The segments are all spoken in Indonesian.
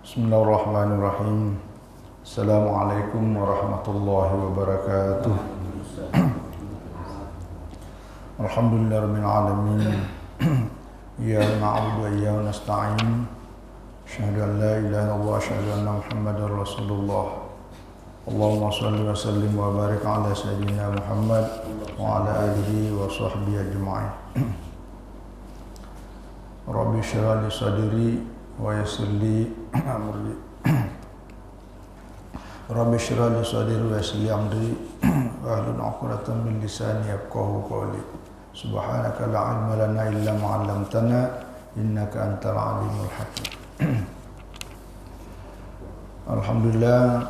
Bismillahirrahmanirrahim. Assalamualaikum warahmatullahi wabarakatuh. Alhamdulillahirabbil alamin. Iyyaka na'budu wa iyyaka nasta'in. Asyhadu an la ilaha illallah wa asyhadu anna Muhammadar Rasulullah. Allahumma shalli wa sallim wa barik ala sayyidina Muhammad wa ala alihi wa sahbihi ajma'in. Rabbi shrah li sadri wa yassir li amri. Rabbi shrah li sadri wa yassir li amri wahlul 'uqdatam min lisani yafqahu qawli. Subhanaka la 'ilma lana illa ma 'allamtana innaka antal 'alimul hakim. Alhamdulillah,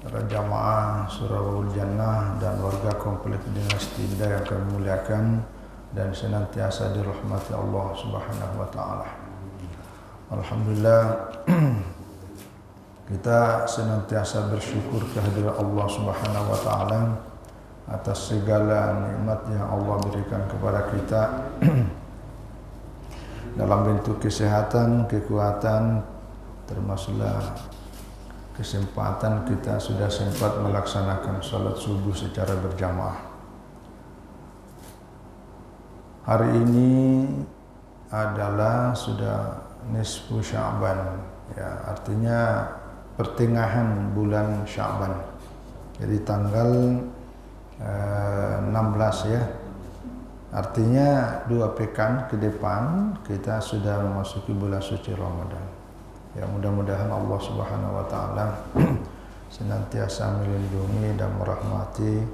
para jamaah Surabaya Jannah dan warga komplek Dinasti Hidayah yang kami muliakan dan senantiasa dirahmati Allah Subhanahu wa taala. Alhamdulillah, kita senantiasa bersyukur kehadirat Allah Subhanahu wa taala atas segala nikmat yang Allah berikan kepada kita dalam bentuk kesehatan, kekuatan, termasuklah kesempatan kita sudah sempat melaksanakan salat subuh secara berjamaah. Hari ini adalah sudah nisfu Sya'ban, ya, artinya pertengahan bulan Sya'ban. Jadi tanggal 16 ya. Artinya 2 pekan ke depan kita sudah memasuki bulan suci Ramadan. Ya, mudah-mudahan Allah Subhanahu wa taala senantiasa melindungi dan merahmati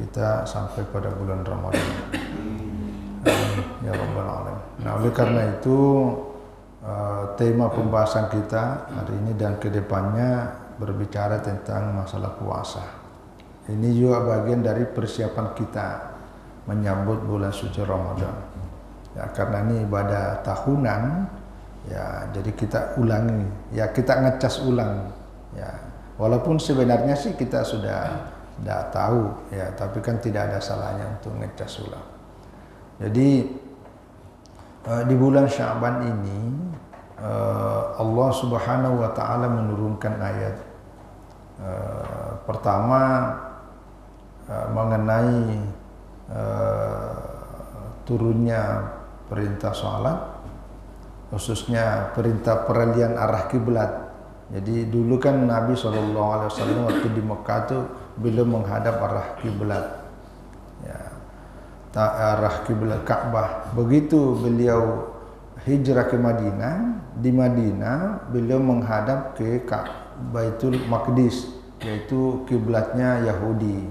kita sampai pada bulan Ramadan. Amin ya rabbal alamin. Nah, oleh karena itu tema pembahasan kita hari ini dan kedepannya berbicara tentang masalah puasa. Ini juga bagian dari persiapan kita menyambut bulan suci Ramadan. Ya, karena ini ibadah tahunan, ya, jadi kita ulangi, ya, kita ngecas ulang, ya. Walaupun sebenarnya sih kita sudah tahu, ya, tapi kan tidak ada salahnya untuk ngecas ulang. Jadi di bulan Sya'ban ini Allah Subhanahu wa taala menurunkan ayat pertama mengenai turunnya perintah salat, khususnya perintah peralihan arah kiblat. Jadi dulu kan Nabi SAW waktu di Mekah itu belum menghadap arah kiblat, ya, arah kiblat Ka'bah. Begitu beliau hijrah ke Madinah, di Madinah beliau menghadap ke Baitul Maqdis, yaitu kiblatnya Yahudi.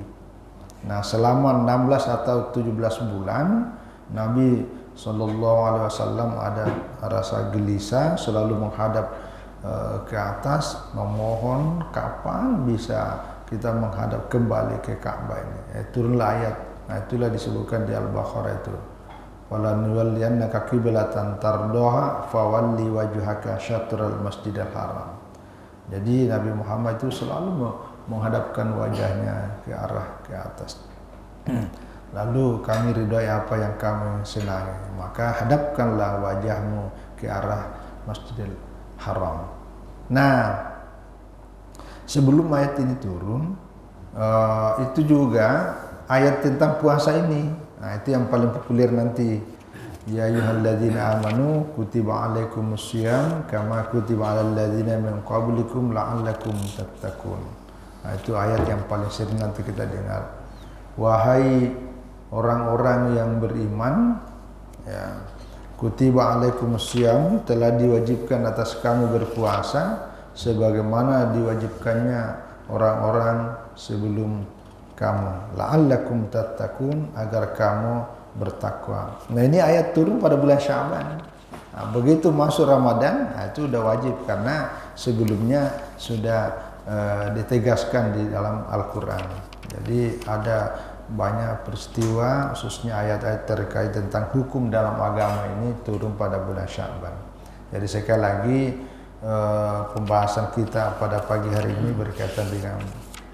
Nah, selama 16 atau 17 bulan Nabi SAW ada rasa gelisah, selalu menghadap ke atas, memohon kapan bisa kita menghadap kembali ke Ka'bah ini. Turunlah ayat. Nah, itulah disebutkan di Al-Baqarah itu. Wala nuwalliyannaka qiblatan tardaha fawalli wajhaka syatral masjidil haram. Jadi Nabi Muhammad itu selalu menghadapkan wajahnya ke arah ke atas. Lalu kami ridhai apa yang kami senangi, maka hadapkanlah wajahmu ke arah Masjidil Haram. Nah, sebelum ayat ini turun, itu juga ayat tentang puasa ini. Nah, itu yang paling populer nanti. Ya ayyuhalladzina amanu kutiba alaikumussyiyam kama kutiba alal ladzina min qablikum la'allakum tattaqun. Nah, itu ayat yang paling sering nanti kita dengar. Wahai orang-orang yang beriman, ya, kutiba alaikumussyiyam, telah diwajibkan atas kamu berpuasa sebagaimana diwajibkannya orang-orang sebelum kamu, la'allakum tattaqun, agar kamu bertakwa. Nah, ini ayat turun pada bulan Sya'ban. Nah, begitu masuk Ramadan, nah, itu udah wajib karena sebelumnya sudah ditegaskan di dalam Al-Quran. Jadi ada banyak peristiwa, khususnya ayat-ayat terkait tentang hukum dalam agama ini turun pada bulan Sya'ban. Jadi sekali lagi pembahasan kita pada pagi hari ini berkaitan dengan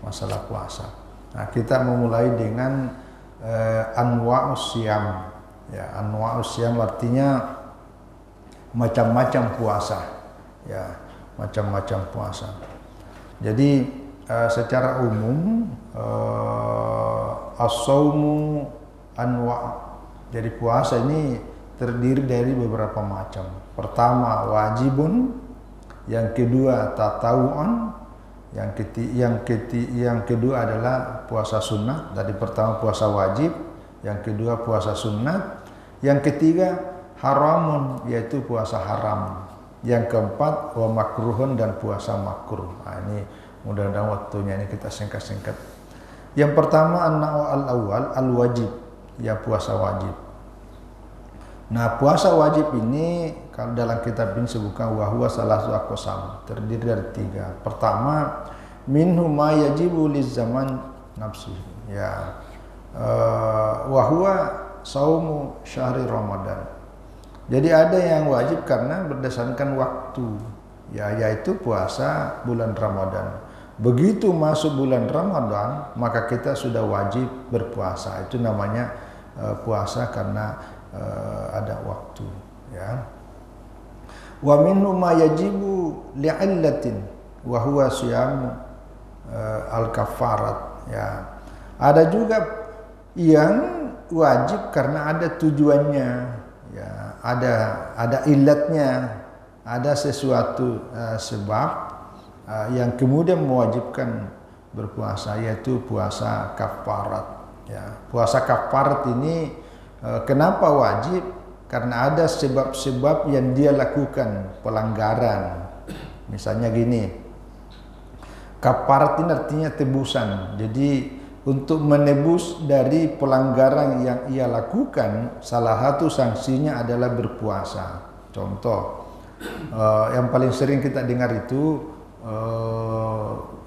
masalah puasa. Nah, kita memulai dengan anwa'us siyam. Ya, anwa'us siyam artinya macam-macam puasa. Ya, macam-macam puasa. Jadi secara umum as-saumu anwa'. Jadi puasa ini terdiri dari beberapa macam. Pertama wajibun, yang kedua tatawu'an, yang kedua adalah puasa sunnah. Tadi pertama puasa wajib, yang kedua puasa sunnah, yang ketiga haramun, yaitu puasa haram, yang keempat wa makruhun, dan puasa makruh. Nah, ini mudah-mudahan waktunya ini kita singkat-singkat. Yang pertama al-awwal al-wajib, ya puasa wajib. Nah, puasa wajib ini kalau dalam kitab ini disebutkan wa huwa salasu aqsam, terdiri dari 3. Pertama, minhu ma yajibu lizaman nafsi. Ya. Wa huwa saumu syahri Ramadan. Jadi ada yang wajib karena berdasarkan waktu, ya, yaitu puasa bulan Ramadan. Begitu masuk bulan Ramadan, maka kita sudah wajib berpuasa. Itu namanya puasa karena ada waktu, ya. Wa minhu ma yajibu li'illatin wa huwa siyam al-kafarat, ya. Ada juga yang wajib karena ada tujuannya, ya, ada ilatnya, ada sesuatu sebab yang kemudian mewajibkan berpuasa, yaitu puasa kafarat, ya. Puasa kafarat ini kenapa wajib? Karena ada sebab-sebab yang dia lakukan pelanggaran. Misalnya gini, kafarat ini artinya tebusan. Jadi untuk menebus dari pelanggaran yang ia lakukan, salah satu sanksinya adalah berpuasa. Contoh, yang paling sering kita dengar itu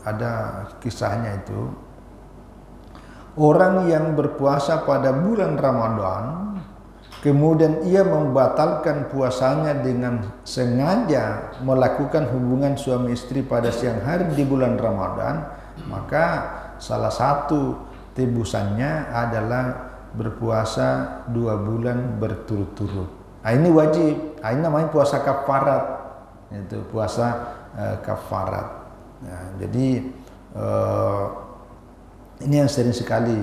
ada kisahnya itu, orang yang berpuasa pada bulan Ramadan, kemudian ia membatalkan puasanya dengan sengaja melakukan hubungan suami istri pada siang hari di bulan Ramadan, maka salah satu tebusannya adalah berpuasa 2 bulan berturut-turut. Nah, ini wajib. Nah, ini namanya puasa kafarat. Itu puasa kafarat. Nah, jadi ini yang sering sekali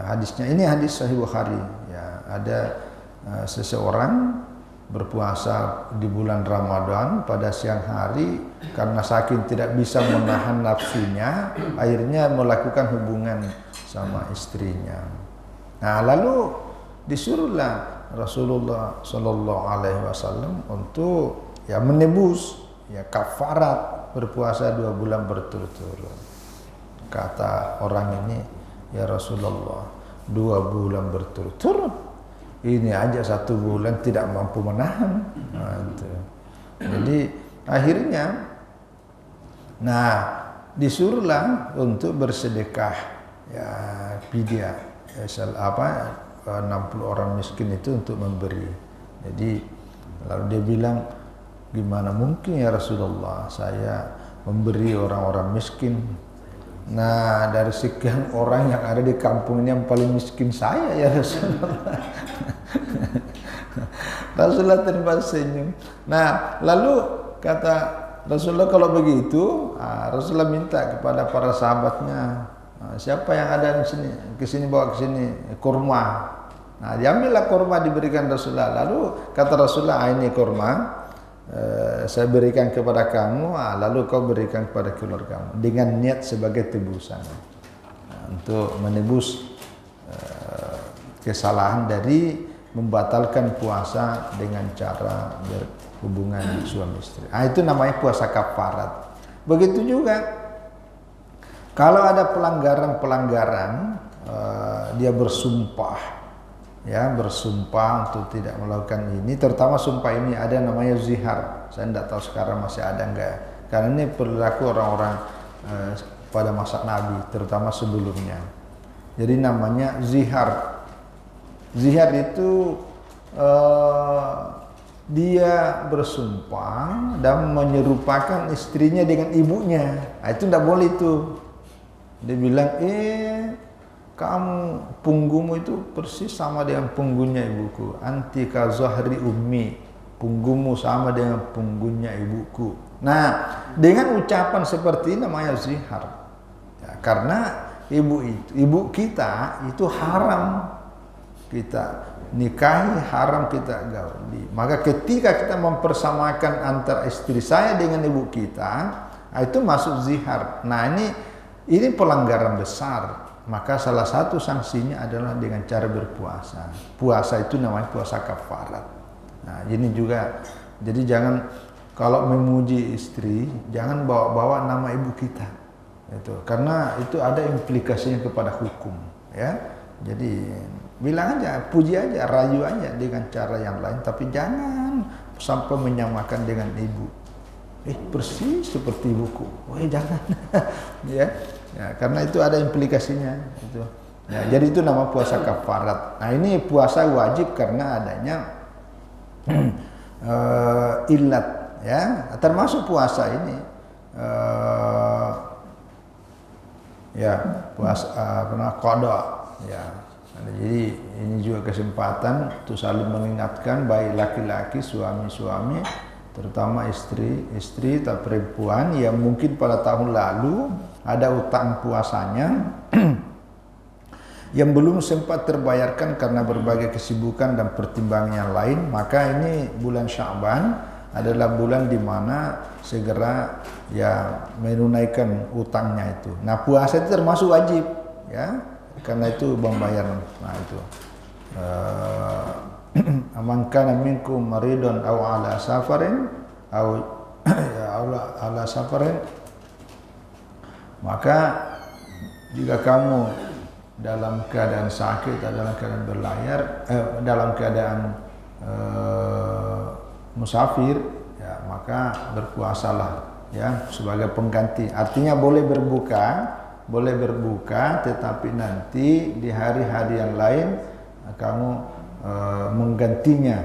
hadisnya. Ini hadis Sahih Bukhari. Ya, ada seseorang berpuasa di bulan Ramadan pada siang hari karena saking tidak bisa menahan nafsunya, akhirnya melakukan hubungan sama istrinya. Nah, lalu disuruhlah Rasulullah Shallallahu Alaihi Wasallam untuk ya menebus, ya kafarat, berpuasa 2 bulan berturut-turut. Kata orang ini, ya Rasulullah, 2 bulan berturut-turut, ini aja 1 bulan tidak mampu menahan. Nah, itu. Jadi akhirnya, nah disuruhlah untuk bersedekah, ya fidyah, ya, 60 orang miskin itu untuk memberi. Jadi lalu dia bilang, gimana mungkin ya Rasulullah saya memberi orang-orang miskin? Nah, dari sekian orang yang ada di kampung ini yang paling miskin saya, ya Rasulullah. Rasulullah tersenyum. Nah, lalu kata Rasulullah, kalau begitu, Rasulullah minta kepada para sahabatnya, siapa yang ada di sini, kesini bawa ke sini kurma. Nah, diambillah kurma, diberikan Rasulullah. Lalu kata Rasulullah, ini kurma, saya berikan kepada kamu, lalu kau berikan kepada keluargamu, dengan niat sebagai tebusan, untuk menebus kesalahan dari membatalkan puasa dengan cara berhubungan suami istri. Itu namanya puasa kafarat. Begitu juga kalau ada pelanggaran-pelanggaran, dia bersumpah, ya bersumpah untuk tidak melakukan ini. Terutama sumpah ini ada namanya zihar. Saya tidak tahu sekarang masih ada enggak, karena ini perilaku orang-orang pada masa Nabi, terutama sebelumnya. Jadi namanya zihar. Zihar itu dia bersumpah dan menyerupakan istrinya dengan ibunya. Nah, itu tidak boleh itu. Dia bilang, kamu punggungmu itu persis sama dengan punggungnya ibuku. Anti ka zahri ummi, punggungmu sama dengan punggungnya ibuku. Nah, dengan ucapan seperti ini namanya zihar. Ya, karena ibu kita itu haram kita nikahi, haram kita gauli. Maka ketika kita mempersamakan antara istri saya dengan ibu kita, itu masuk zihar. Nah, ini pelanggaran besar. Maka salah satu sanksinya adalah dengan cara berpuasa. Puasa itu namanya puasa kafarat. Nah, ini juga. Jadi jangan kalau memuji istri, jangan bawa-bawa nama ibu kita. Itu karena itu ada implikasinya kepada hukum, ya. Jadi bilang aja, puji aja, rayu aja dengan cara yang lain, tapi jangan sampai menyamakan dengan ibu. Persis seperti ibuku. Jangan. Ya. Ya, karena itu ada implikasinya itu. Ya, jadi itu nama puasa kafarat. Nah, ini puasa wajib karena adanya illat, ya. Termasuk puasa ini ya, puasa qada, ya. Jadi ini juga kesempatan untuk saling mengingatkan baik laki-laki, suami-suami, terutama istri atau perempuan yang mungkin pada tahun lalu ada utang puasanya yang belum sempat terbayarkan karena berbagai kesibukan dan pertimbangan yang lain. Maka ini bulan Sya'ban adalah bulan di mana segera ya menunaikan utangnya itu. Nah, puasa itu termasuk wajib, ya, karena itu pembayaran. Nah, itu man kana minkum maridun aw ala safarin aw ala safarin, maka jika kamu dalam keadaan sakit atau dalam keadaan berlayar, dalam keadaan musafir, ya, maka berpuasalah, ya, sebagai pengganti. Artinya boleh berbuka, tetapi nanti di hari-hari yang lain kamu menggantinya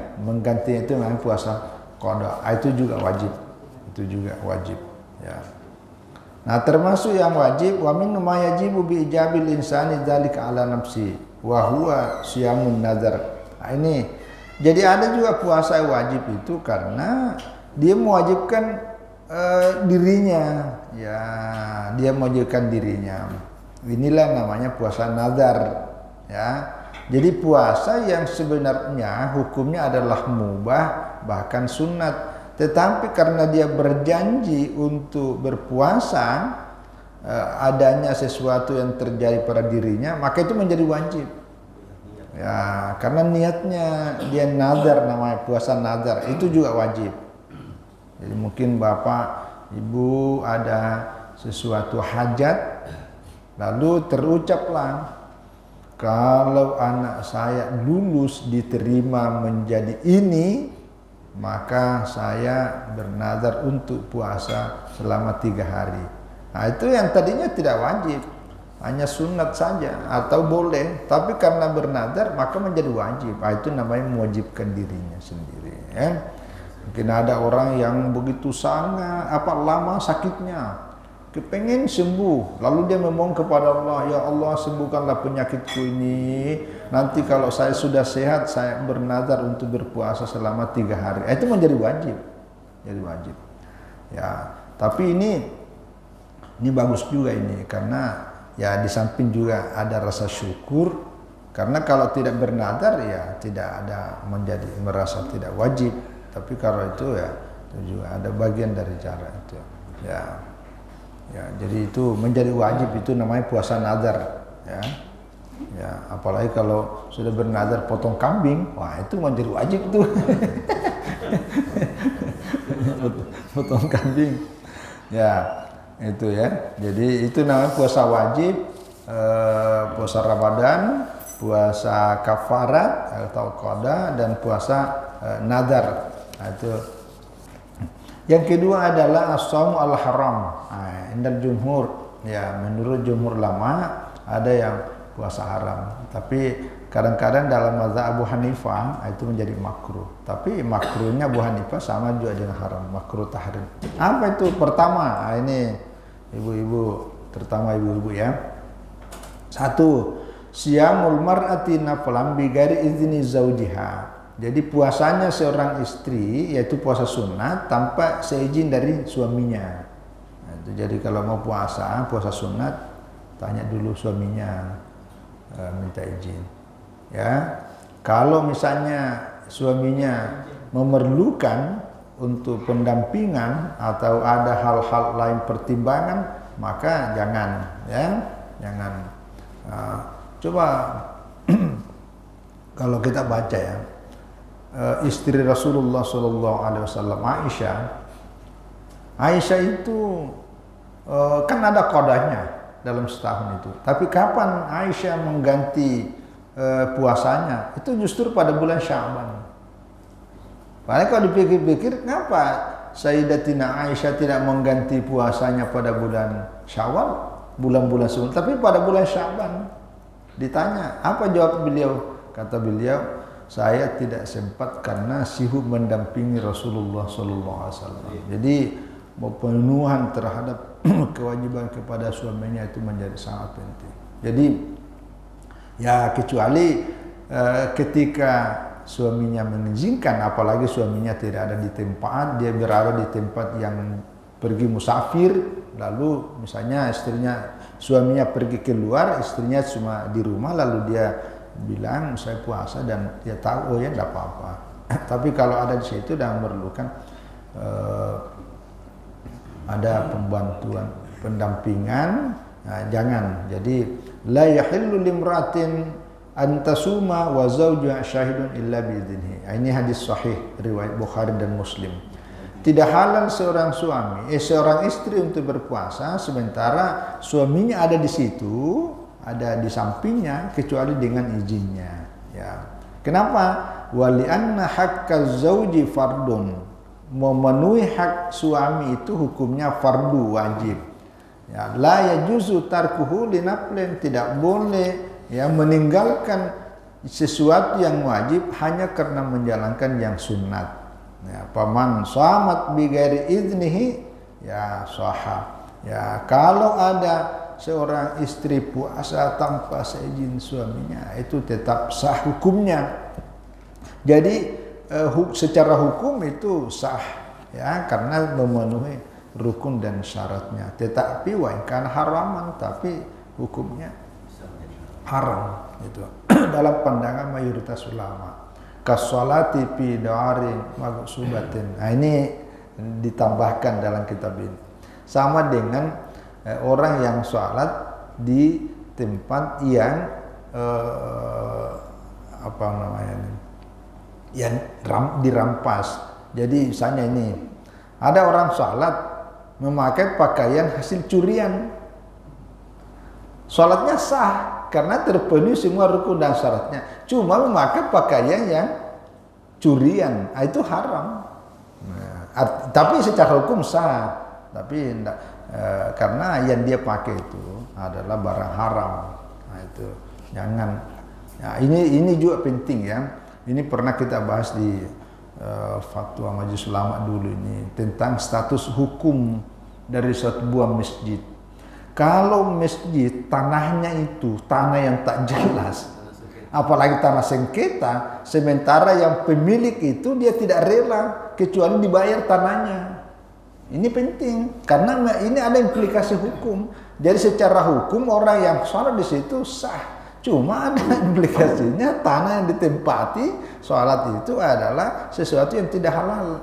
itu namanya puasa qada. Itu juga wajib, ya. Nah, termasuk yang wajib, wa min ma yajibu bi ijabil insani dzalika ala nafsi wa huwa siyamun nazar. Nah, ini jadi ada juga puasa wajib itu karena dia mewajibkan dirinya, ya, dia mewajibkan dirinya. Inilah namanya puasa nazar, ya. Jadi puasa yang sebenarnya hukumnya adalah mubah, bahkan sunat. Tetapi karena dia berjanji untuk berpuasa, adanya sesuatu yang terjadi pada dirinya, maka itu menjadi wajib. Ya, karena niatnya dia nazar, namanya puasa nazar, itu juga wajib. Jadi mungkin bapak, ibu ada sesuatu hajat, lalu terucaplah, kalau anak saya lulus diterima menjadi ini, maka saya bernazar untuk puasa selama 3 hari. Nah, itu yang tadinya tidak wajib, hanya sunat saja atau boleh, tapi karena bernazar maka menjadi wajib. Nah, itu namanya mewajibkan dirinya sendiri, ya. Mungkin ada orang yang begitu sangat lama sakitnya, kepengen sembuh, lalu dia memohon kepada Allah, ya Allah, sembuhkanlah penyakitku ini. Nanti kalau saya sudah sehat, saya bernazar untuk berpuasa selama 3 hari. Itu menjadi wajib, ya. Tapi ini bagus juga ini, karena ya di samping juga ada rasa syukur, karena kalau tidak bernazar ya tidak ada merasa tidak wajib. Tapi kalau itu ya itu juga ada bagian dari cara itu, ya. Ya, jadi itu menjadi wajib, itu namanya puasa nazar, ya. Ya, apalagi kalau sudah bernazar potong kambing, wah itu menjadi wajib tuh. Potong kambing. Ya, itu ya. Jadi itu namanya puasa wajib, puasa Ramadan, puasa kafarat atau qada, dan puasa nazar. Nah, itu. Yang kedua adalah as-shaum al-haram. Indal jumhur, ya, menurut jumhur ulama ada yang puasa haram. Tapi kadang-kadang dalam mazhab Abu Hanifah itu menjadi makruh. Tapi makruhnya Abu Hanifah sama juga dengan haram, makruh tahrim. Apa itu? Pertama, ini ibu-ibu, terutama ibu-ibu, ya. 1. Siyamul mar'ati nafalan bi ghairi izni zaujiha. Jadi puasanya seorang istri yaitu puasa sunat tanpa seizin dari suaminya. Nah, itu jadi kalau mau puasa sunat tanya dulu suaminya, minta izin. Ya, kalau misalnya suaminya memerlukan untuk pendampingan atau ada hal-hal lain pertimbangan, maka jangan, ya, jangan. Coba kalau kita baca ya, istri Rasulullah SAW Aisyah itu kan ada qadahnya dalam setahun itu. Tapi kapan Aisyah mengganti puasanya? Itu justru pada bulan Sya'ban. Padahal kalau dipikir-pikir, kenapa Sayyidatina Aisyah tidak mengganti puasanya pada bulan Syawal, bulan-bulan sebelum, tapi pada bulan Sya'ban? Ditanya, apa jawab beliau? Kata beliau, saya tidak sempat karena sibuk mendampingi Rasulullah SAW. Jadi pemenuhan terhadap kewajiban kepada suaminya itu menjadi sangat penting. Jadi ya kecuali ketika suaminya mengizinkan, apalagi suaminya tidak ada di tempat, dia berada di tempat yang pergi musafir, lalu misalnya suaminya pergi keluar, istrinya cuma di rumah, lalu dia bilang saya puasa dan dia tahu, oh ya tidak apa-apa. Tapi kalau ada di situ dan memerlukan ada pembantuan, pendampingan, nah, jangan. Jadi la yahillu limratin antasuma wa zawjuha syahidun illa biidnihi. Ini hadis sahih riwayat Bukhari dan Muslim. Tidak halal seorang seorang istri untuk berpuasa sementara suaminya ada di situ, ada di sampingnya, kecuali dengan izinnya. Ya. Kenapa? Wali anna haqqaz zawji fardun. Memenuhi hak suami itu hukumnya fardu, wajib. Ya, la yajuzu tarkuhu linaflin, tidak boleh ya meninggalkan sesuatu yang wajib hanya karena menjalankan yang sunat. Ya, paman shamat bi ghairi idnihi ya sahah. Ya, kalau ada seorang istri puasa tanpa seizin suaminya, itu tetap sah hukumnya. Jadi secara hukum itu sah, ya, karena memenuhi rukun dan syaratnya. Tetapi wa in kana haraman, tapi hukumnya haram itu dalam pandangan mayoritas ulama. Kasolati fi darin magsubatin. Nah, ini ditambahkan dalam kitab ini. Sama dengan orang yang sholat di tempat yang apa namanya ini, yang dirampas. Jadi misalnya ini ada orang sholat memakai pakaian hasil curian, sholatnya sah karena terpenuhi semua rukun dan syaratnya. Cuma memakai pakaian yang curian, itu haram. Nah, tapi secara hukum sah, tapi enggak, karena yang dia pakai itu adalah barang haram. Nah, itu jangan. Nah, ini juga penting ya. Ini pernah kita bahas di fatwa Majelis Ulama dulu ini tentang status hukum dari suatu buah masjid. Kalau masjid tanahnya itu tanah yang tak jelas, apalagi tanah sengketa, sementara yang pemilik itu dia tidak rela kecuali dibayar tanahnya. Ini penting karena ini ada implikasi hukum. Jadi secara hukum orang yang sholat di situ sah. Cuma ada implikasinya, tanah yang ditempati sholat itu adalah sesuatu yang tidak halal.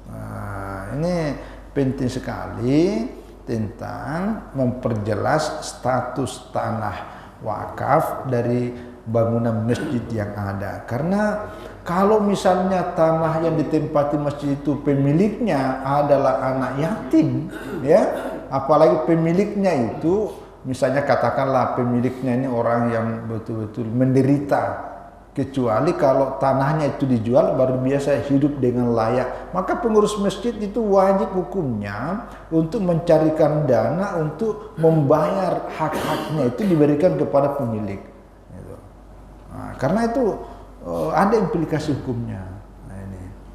Nah, ini penting sekali tentang memperjelas status tanah wakaf dari bangunan masjid yang ada. Karena kalau misalnya tanah yang ditempati masjid itu pemiliknya adalah anak yatim, ya, apalagi pemiliknya itu misalnya katakanlah pemiliknya ini orang yang betul-betul menderita, kecuali kalau tanahnya itu dijual baru biasa hidup dengan layak, maka pengurus masjid itu wajib hukumnya untuk mencarikan dana untuk membayar hak-haknya itu diberikan kepada pemilik. Nah, karena itu ada implikasi hukumnya.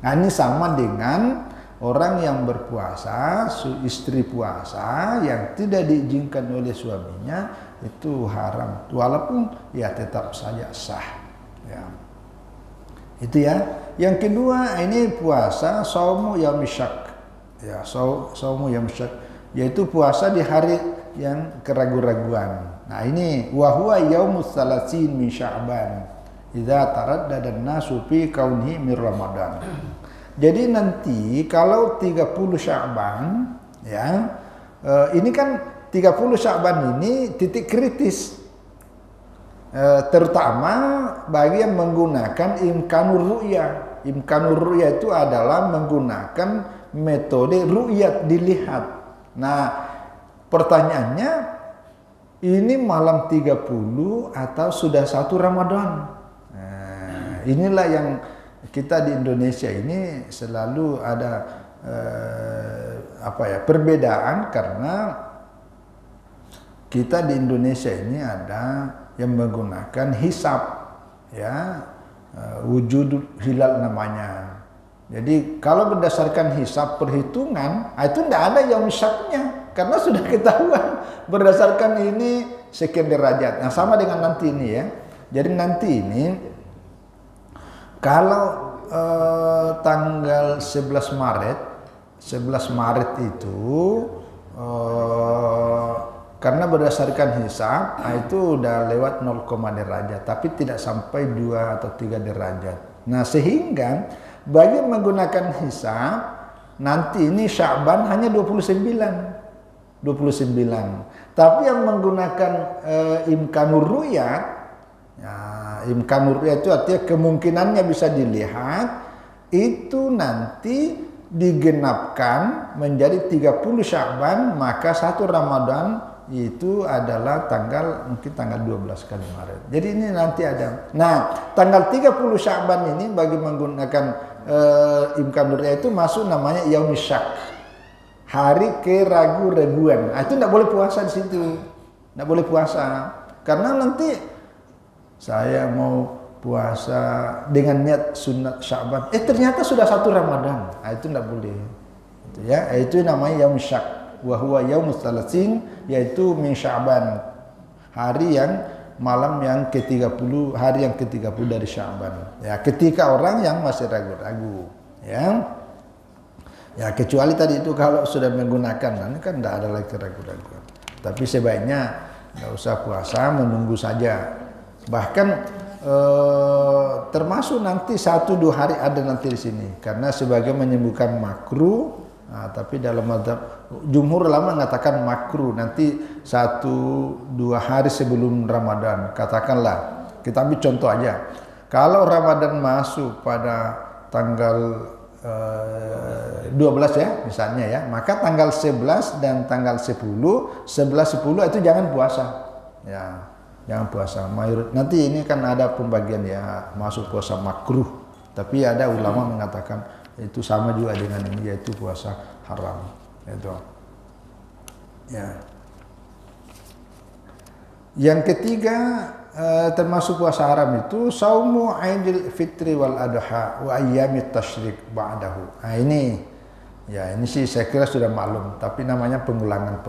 Nah ini sama dengan orang yang berpuasa, istri puasa yang tidak diizinkan oleh suaminya itu haram, walaupun ya tetap saja sah. Ya. Itu ya. Yang kedua ini puasa saumu yaumsyak. Ya, saumu yaumsyak, yaitu puasa di hari yang keraguan-raguan. Nah, ini wa huwa yaumus salasin min Sya'ban. Idza taraddada an-nasu fi kaunihi min Ramadan. Jadi nanti kalau 30 Sya'ban ya, ini kan 30 Sya'ban ini titik kritis. Terutama bagi yang menggunakan imkanur ru'yah. Imkanur ru'yah itu adalah menggunakan metode ru'yat, dilihat. Nah, pertanyaannya, ini malam 30 atau sudah 1 Ramadan? Nah, inilah yang kita di Indonesia ini selalu ada perbedaan, karena kita di Indonesia ini ada yang menggunakan hisab, ya, wujud hilal namanya. Jadi kalau berdasarkan hisab perhitungan, itu tidak ada yang hisabnya, karena sudah ketahuan berdasarkan ini sekian derajat. Nah, sama dengan nanti ini ya. Jadi nanti ini kalau tanggal 11 Maret itu karena berdasarkan hisab, itu udah lewat 0, derajat, tapi tidak sampai 2 atau 3 derajat. Nah, sehingga bagi yang menggunakan hisab, nanti ini Sya'ban hanya 29. Tapi yang menggunakan imkanur ru'yat, ya, imkanur ru'yat itu artinya kemungkinannya bisa dilihat, itu nanti digenapkan menjadi 30 Sya'ban, maka 1 Ramadan itu adalah mungkin tanggal 12 kali Maret. Jadi ini nanti ada. Nah, tanggal 30 Sya'ban ini bagi menggunakan imkan ru'yah itu masuk namanya yaumsyak, hari keraguan-raguan. Nah, itu tidak boleh puasa di situ. Tidak boleh puasa. Karena nanti saya mau puasa dengan niat sunat Sya'ban, ternyata sudah 1 Ramadan. Nah, itu tidak boleh. Itu ya, itu namanya yaumsyak. Wa huwa yaumus salasin, yaitu min Sya'ban, hari yang malam yang ke-30, hari yang ke-30 dari Sya'ban. Ya, ketika orang yang masih ragu-ragu, ya. Ya, kecuali tadi itu kalau sudah menggunakan, ini kan tidak ada lagi ragu-raguan. Tapi sebaiknya tidak usah puasa, menunggu saja. Bahkan termasuk nanti 1-2 hari ada nanti di sini, karena sebagai menyembuhkan makruh. Nah, tapi dalam mazhab jumhur ulama mengatakan makruh nanti 1-2 hari sebelum Ramadan. Katakanlah, kita ambil contoh aja. Kalau Ramadan masuk pada tanggal 12 ya misalnya ya, maka tanggal 11 dan tanggal 10, 11-10 itu jangan puasa. Ya, jangan puasa. Nanti ini kan ada pembagian ya, masuk puasa makruh. Tapi ada ulama mengatakan itu sama juga dengan ini, yaitu puasa haram. Itu. Ya. Yang ketiga termasuk puasa haram itu saumu Aidil Fitri wal Adha wa ayyamit tasyrik ba'dahu. Nah, ini sih saya kira sudah maklum, tapi namanya pengulangan.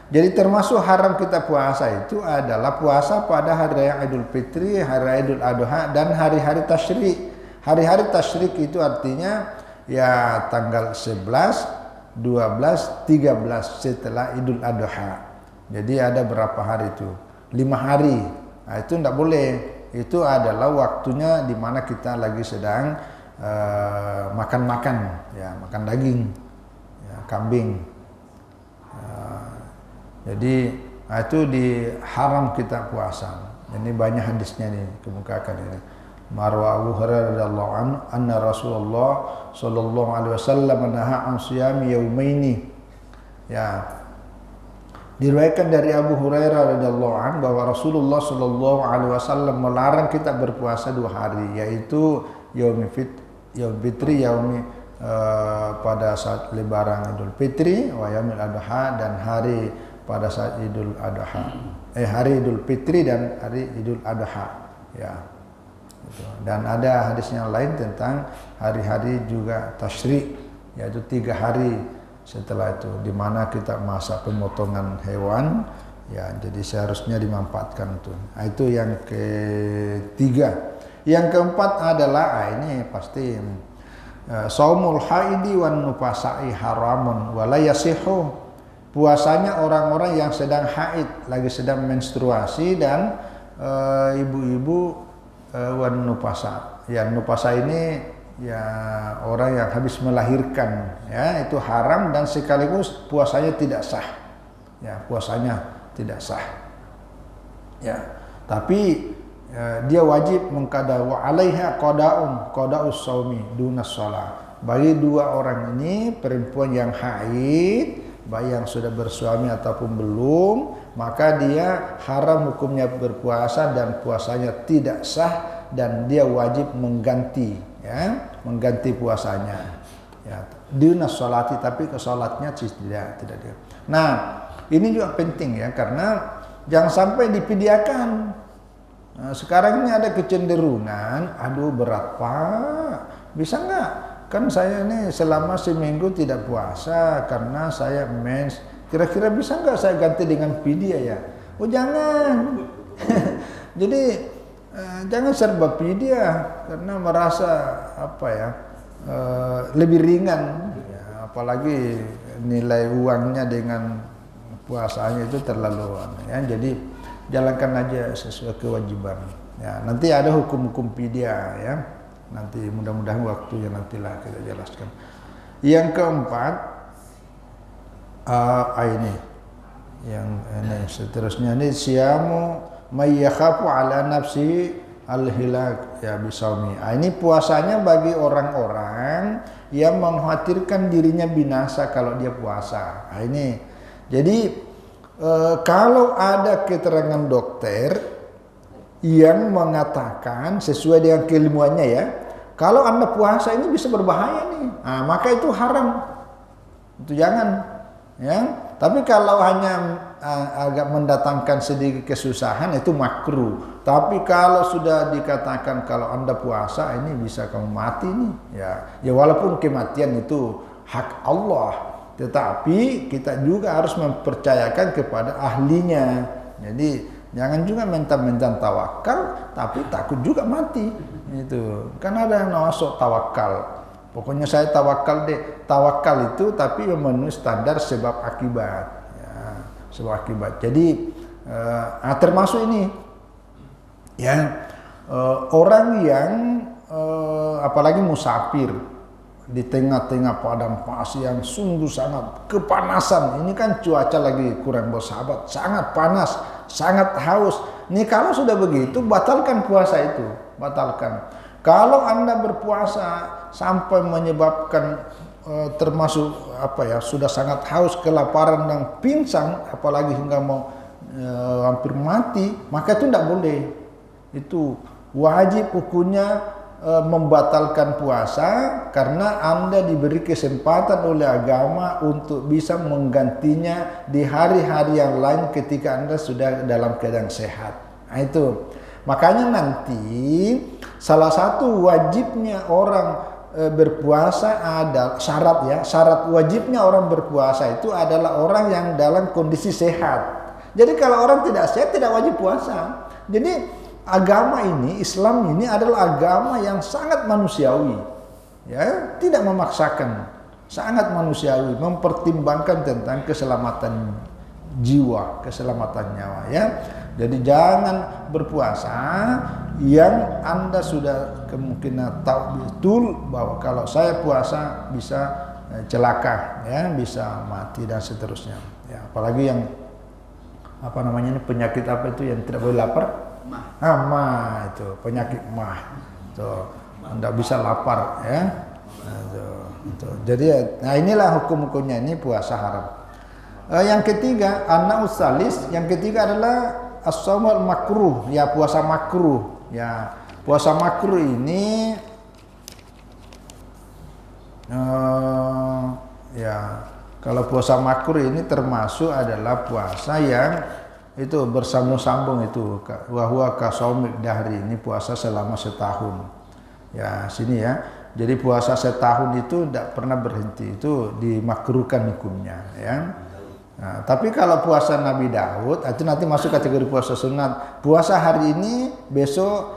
Jadi termasuk haram kita puasa itu adalah puasa pada hari raya Idul Fitri, hari raya Idul Adha, dan hari-hari tasyrik. Hari-hari tasyrik itu artinya ya tanggal 11, 12, 13 setelah Idul Adha. Jadi ada berapa hari itu? 5 hari. Nah, itu tidak boleh. Itu adalah waktunya di mana kita lagi sedang makan-makan, ya, makan daging, ya, kambing. Jadi itu diharam kita puasa. Ini banyak hadisnya nih kemukakan ini. Marwa Abu Hurairah radhiyallahu anhu anna Rasulullah sallallahu alaihi wasallam naha an siyami yaumaini. Ya. Diriwayatkan dari Abu Hurairah radhiyallahu anhu bahwa Rasulullah sallallahu alaihi wasallam melarang kita berpuasa 2 hari, yaitu yaumul fitri, pada saat lebaran Idul Fitri, wa yaumil adha, dan hari pada saat Idul Adha. Hari Idul Fitri dan hari Idul Adha. Ya. Dan ada hadis yang lain tentang hari-hari juga tasyrik, yaitu 3 hari setelah itu, di mana kita masa pemotongan hewan, ya, jadi seharusnya dimanfaatkan itu. Nah, itu yang ketiga. Yang keempat adalah ini pasti saumul haidi wan nufasai haramun wala yasihu. Puasanya orang-orang yang sedang haid, lagi sedang menstruasi, dan ibu-ibu wan nufasa. Ya, nufasa ini ya orang yang habis melahirkan, ya, itu haram dan sekaligus puasanya tidak sah. Ya, puasanya tidak sah. Ya, tapi dia wajib mengqada wa 'alaiha qada'us shaumi dunas shalah. Bagi dua orang ini, perempuan yang haid, baik yang sudah bersuami ataupun belum, maka dia haram hukumnya berpuasa dan puasanya tidak sah, dan dia wajib mengganti, ya, mengganti puasanya. Ya, dunas sholati, tapi ke sholatnya tidak dia. Nah, ini juga penting ya, karena jangan sampai dipidiakan. Nah, sekarang ini ada kecenderungan, aduh berat Pak, bisa nggak? Kan saya ini selama seminggu tidak puasa karena saya mens. Kira-kira bisa nggak saya ganti dengan pidia ya? Oh jangan. Jadi jangan serba pidia karena merasa apa ya, lebih ringan. Ya, apalagi nilai uangnya dengan puasanya itu terlalu ya. Jadi jalankan aja sesuai kewajiban. Ya, nanti ada hukum-hukum fidyah ya. Nanti mudah-mudahan waktunya nantilah kita jelaskan. Yang keempat, ini yang ini seterusnya, ini siyamu may yakhafu ala nafsi al-hilak ya bisaumi. Ini puasanya bagi orang-orang yang mengkhawatirkan dirinya binasa kalau dia puasa. Ini jadi kalau ada keterangan dokter yang mengatakan sesuai dengan keilmuannya ya, kalau Anda puasa ini bisa berbahaya nih, nah, maka itu haram, itu jangan ya. Tapi kalau hanya agak mendatangkan sedikit kesusahan, itu makruh. Tapi kalau sudah dikatakan kalau Anda puasa ini bisa kamu mati nih, ya walaupun kematian itu hak Allah, tetapi kita juga harus mempercayakan kepada ahlinya. Jadi jangan juga mentang-mentang tawakal tapi takut juga mati. Itu kan ada yang nawasuk tawakal. Pokoknya saya tawakal deh. Tawakal itu tapi memenuhi standar sebab akibat. Ya, sebab akibat. Jadi termasuk ini ya, orang yang apalagi musafir di tengah-tengah padang pasir yang sungguh sangat kepanasan. Ini kan cuaca lagi kurang bersahabat, sangat panas, sangat haus. Nih kalau sudah begitu, batalkan puasa itu, batalkan. Kalau Anda berpuasa sampai menyebabkan termasuk apa ya, sudah sangat haus, kelaparan dan pingsan, apalagi hingga mau hampir mati, maka itu tidak boleh. Itu wajib hukumnya membatalkan puasa, karena Anda diberi kesempatan oleh agama untuk bisa menggantinya di hari-hari yang lain ketika Anda sudah dalam keadaan sehat. Nah, itu makanya nanti salah satu wajibnya orang berpuasa ada syarat ya, syarat wajibnya orang berpuasa itu adalah orang yang dalam kondisi sehat. Jadi kalau orang tidak sehat tidak wajib puasa. Jadi agama ini, Islam ini adalah agama yang sangat manusiawi, ya, tidak memaksakan, sangat manusiawi, mempertimbangkan tentang keselamatan jiwa, keselamatan nyawa, ya. Jadi jangan berpuasa yang Anda sudah kemungkinan tahu betul bahwa kalau saya puasa bisa celaka, ya, bisa mati dan seterusnya. Ya, apalagi yang apa namanya ini, penyakit apa itu yang tidak boleh lapar? Mah itu penyakit mah, tuh Anda bisa lapar ya. Tuh. Jadi nah inilah hukum-hukumnya ini puasa haram. Yang ketiga anak usalis, yang ketiga adalah as-shaumul makruh, ya puasa makruh. Ya puasa makruh ini ya kalau puasa makruh ini termasuk adalah puasa yang itu bersambung-sambung, itu wahwa kasaumid dahri, ini puasa selama setahun. Ya sini ya. Jadi puasa setahun itu tidak pernah berhenti, itu dimakruhkan hukumnya ya. Nah, tapi kalau puasa Nabi Daud itu nanti masuk kategori puasa sunat. Puasa hari ini, besok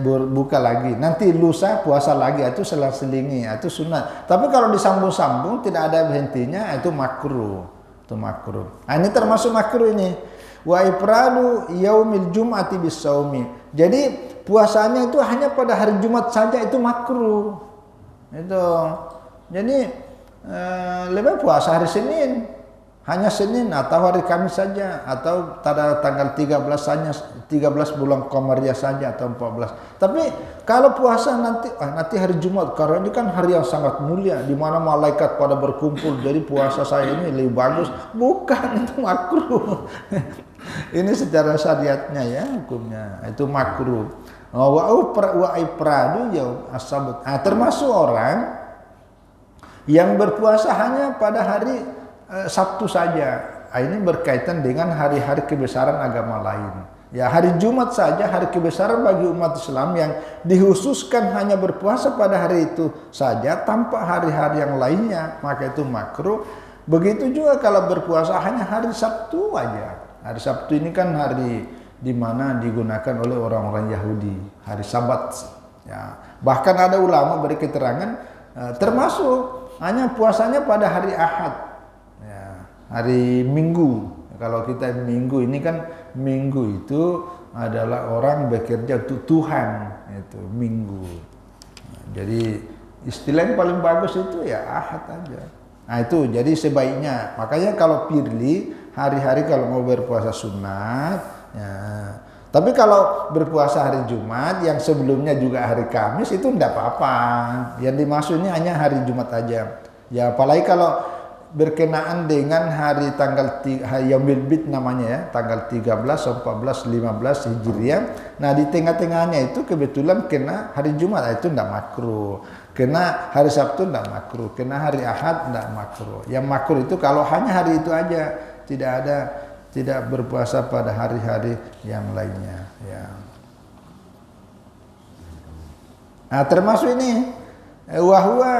berbuka lagi. Nanti lusa puasa lagi, itu selang-selingi, itu sunat. Tapi kalau disambung-sambung tidak ada hentinya, itu makruh. Itu makruh. Nah, ini termasuk makruh ini. Wa ifradu yaumil jum'ati bisaumi. Jadi puasanya itu hanya pada hari Jumat saja, itu makruh. Itu. Jadi lebih puasa hari Senin. Hanya Senin atau hari Kamis saja, atau pada tanggal 13 saja, 13 bulan Qamariyah saja, atau 14. Tapi kalau puasa nanti hari Jumat, karena ini kan hari yang sangat mulia, di mana malaikat pada berkumpul, jadi puasa saya ini lebih bagus. Bukan, itu makruh. Ini secara syariatnya ya, hukumnya itu makruh. Wa ifradu yaum as-sabt. Termasuk orang yang berpuasa hanya pada hari Sabtu saja. Ini berkaitan dengan hari-hari kebesaran agama lain. Ya, hari Jumat saja hari kebesaran bagi umat Islam yang dihususkan hanya berpuasa pada hari itu saja tanpa hari-hari yang lainnya, maka itu makruh. Begitu juga kalau berpuasa hanya hari Sabtu aja. Hari Sabtu ini kan hari di mana digunakan oleh orang-orang Yahudi, hari Sabat. Ya, bahkan ada ulama beri keterangan termasuk hanya puasanya pada hari Ahad. Hari Minggu. Kalau kita Minggu ini kan, Minggu itu adalah orang bekerja untuk Tuhan, itu Minggu. Jadi istilah yang paling bagus itu ya Ahad aja. Nah itu jadi sebaiknya. Makanya kalau pilih hari-hari kalau mau berpuasa sunat, ya. Tapi kalau berpuasa hari Jumat yang sebelumnya juga hari Kamis itu enggak apa-apa. Yang dimaksudnya hanya hari Jumat aja. Ya apalagi kalau berkenaan dengan hari tanggal Yaumil Bid namanya ya, tanggal 13, 14, 15 Hijriah. Nah di tengah-tengahnya itu kebetulan kena hari Jumat, itu tidak makruh. Kena hari Sabtu tidak makruh, kena hari Ahad tidak makruh. Yang makruh itu kalau hanya hari itu aja, tidak berpuasa pada hari-hari yang lainnya. Ya. Nah termasuk ini wahwa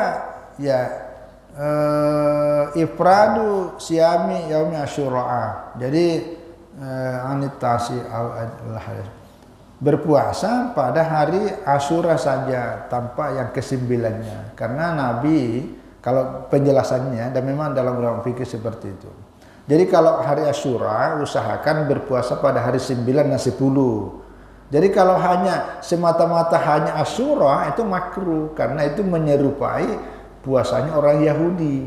ya. Ifradu siyami yaumi asyura. Jadi anitasi berpuasa pada hari Asyura saja tanpa yang kesembilannya. Karena Nabi kalau penjelasannya dan memang dalam ulama fikih seperti itu. Jadi kalau hari Asyura usahakan berpuasa pada hari 9 dan 10. Jadi kalau hanya semata-mata hanya Asyura itu makruh karena itu menyerupai puasanya orang Yahudi.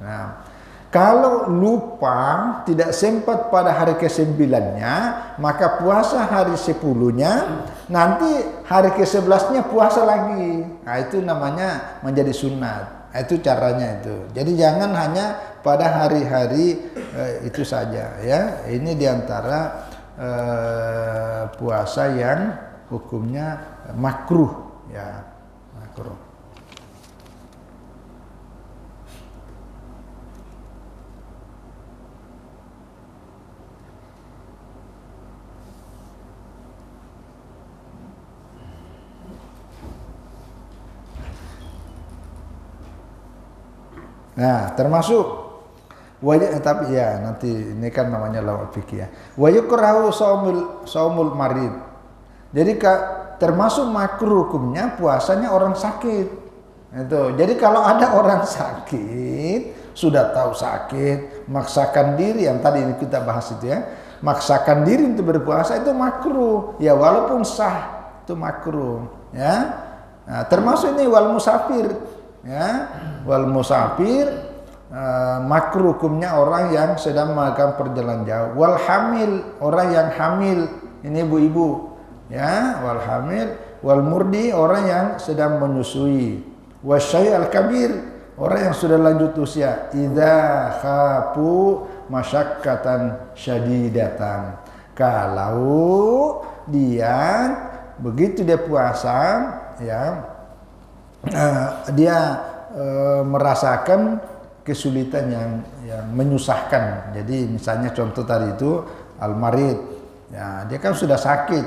Nah, kalau lupa tidak sempat pada hari ke-9-nya, maka puasa hari 10-nya, nanti hari ke-11-nya puasa lagi. Nah, itu namanya menjadi sunat. Itu caranya itu. Jadi jangan hanya pada hari-hari itu saja ya. Ini diantara puasa yang hukumnya makruh ya, makruh. Nah, termasuk tapi ya nanti ini kan namanya lawak fikih ya. Wa yukrahu saumul marid. Jadi termasuk makruh hukumnya puasanya orang sakit. Itu. Jadi kalau ada orang sakit, sudah tahu sakit, maksakan diri yang tadi kita bahas itu ya. Maksakan diri untuk berpuasa itu makruh. Ya walaupun sah itu makruh ya. Nah, termasuk ini wal musafir. Ya, wal musafir makruh hukumnya orang yang sedang melakukan perjalanan jauh. Wal hamil orang yang hamil, ini ibu-ibu. Ya, wal hamil, wal murdi orang yang sedang menyusui. Wasyai al kabir orang yang sudah lanjut usia. Idza khafu masyaqqatan syadidatan. Kalau dia begitu dia puasa ya dia merasakan kesulitan yang menyusahkan. Jadi misalnya contoh tadi itu al-marid. Ya, dia kan sudah sakit.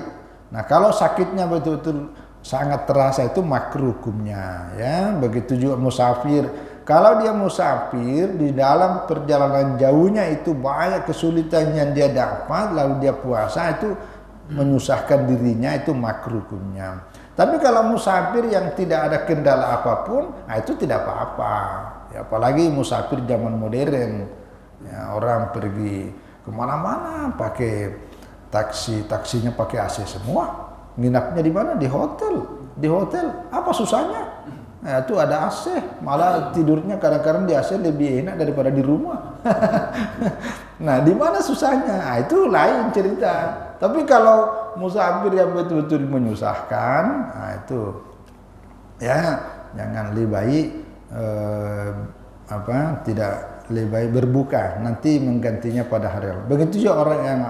Nah, kalau sakitnya betul-betul sangat terasa itu makruh hukumnya ya. Begitu juga musafir. Kalau dia musafir di dalam perjalanan jauhnya itu banyak kesulitan yang dia dapat lalu dia puasa itu menyusahkan dirinya itu makruh hukumnya. Tapi kalau musafir yang tidak ada kendala apapun, nah itu tidak apa-apa. Ya, apalagi musafir zaman modern, ya, orang pergi kemana-mana pakai taksinya pakai AC semua. Nginapnya di mana? Di hotel. Di hotel apa susahnya? Nah, itu ada AC, malah tidurnya kadang-kadang di AC lebih enak daripada di rumah. Nah, di mana susahnya? Nah, itu lain cerita. Tapi kalau musafir yang betul-betul menyusahkan, nah itu ya jangan lebih baik tidak lebih baik berbuka, nanti menggantinya pada hari lain. Begitu juga orang yang